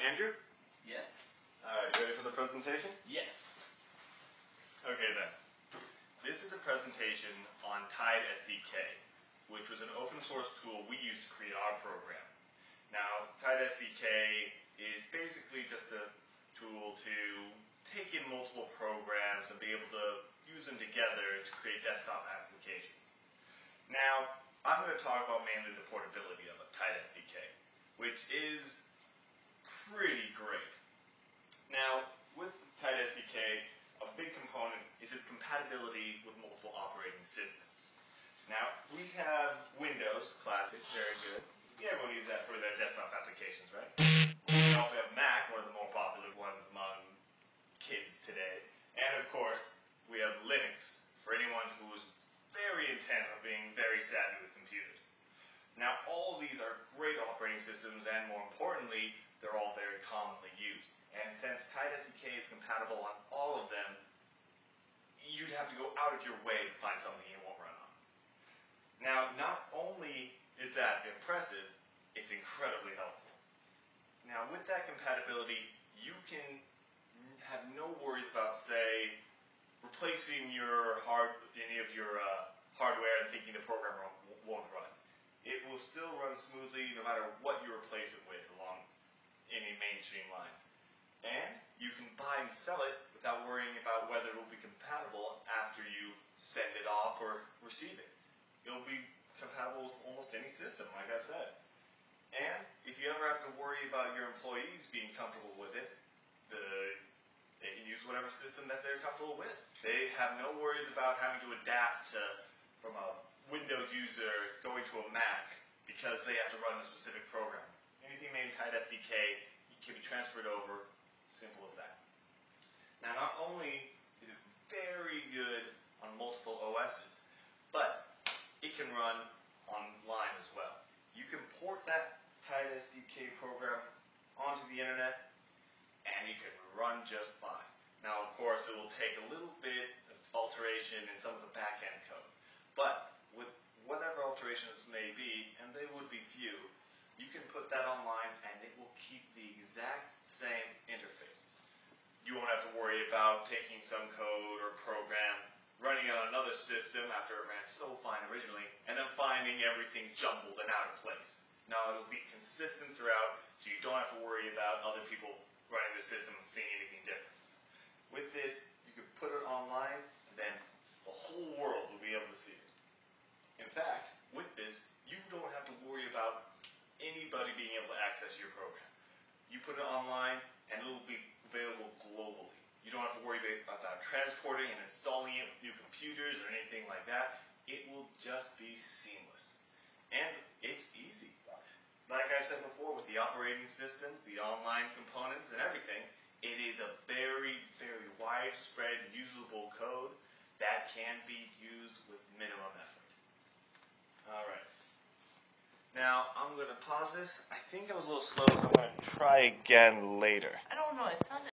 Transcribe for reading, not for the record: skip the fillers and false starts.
Andrew? Yes. Alright, you ready for the presentation? Yes. Okay then. This is a presentation on Tide SDK, which was an open source tool we used to create our program. Now, Tide SDK is basically just a tool to take in multiple programs and be able to use them together to create desktop applications. Now, I'm going to talk about mainly the portability of a Tide SDK, which is pretty great. Now, with Tide SDK, a big component is its compatibility with multiple operating systems. Now, we have Windows, classic, very good. Everyone uses that for their desktop applications, right? We also have Mac, one of the more popular ones among kids today. And of course, we have Linux, for anyone who is very intent on being very savvy with computers. Now, all of these are great operating systems, and more importantly, they're all very commonly used. And since Tide SDK is compatible on all of them, you'd have to go out of your way to find something it won't run on. Now, not only is that impressive, it's incredibly helpful. Now, with that compatibility, you can have no worries about, say, replacing any of your hardware and thinking the program won't run. It will still run smoothly no matter what you replace it with along any mainstream lines. And you can buy and sell it without worrying about whether it will be compatible after you send it off or receive it. It'll be compatible with almost any system, like I've said. And if you ever have to worry about your employees being comfortable with it, they can use whatever system that they're comfortable with. They have no worries about having to adapt from a Windows user going to a Mac because they have to run a specific program. Anything made in Tide SDK can be transferred over, simple as that. Now, not only is it very good on multiple OSs, but it can run online as well. You can port that Tide SDK program onto the internet, and you can run just fine. Now, of course, it will take a little bit of alteration in some of the back-end code, but with whatever alterations may be, and they would be few, you can put that online, and it will keep the exact same interface. You won't have to worry about taking some code or program, running on another system after it ran so fine originally, and then finding everything jumbled and out of place. Now, it'll be consistent throughout, so you don't have to worry about other people running the system and seeing anything different. With this, you can put it online, and then the whole world will be able to see it. In fact, with this, you don't have to worry about anybody being able to access your program. You put it online, and it will be available globally. You don't have to worry about transporting and installing it with new computers or anything like that. It will just be seamless. And it's easy. Like I said before, with the operating systems, the online components, and everything, it is a very, very widespread usable code that can be used with minimum effort. All right. Now, I'm going to pause this. I think I was a little slow, so I'm going to try again later. I don't know. It sounded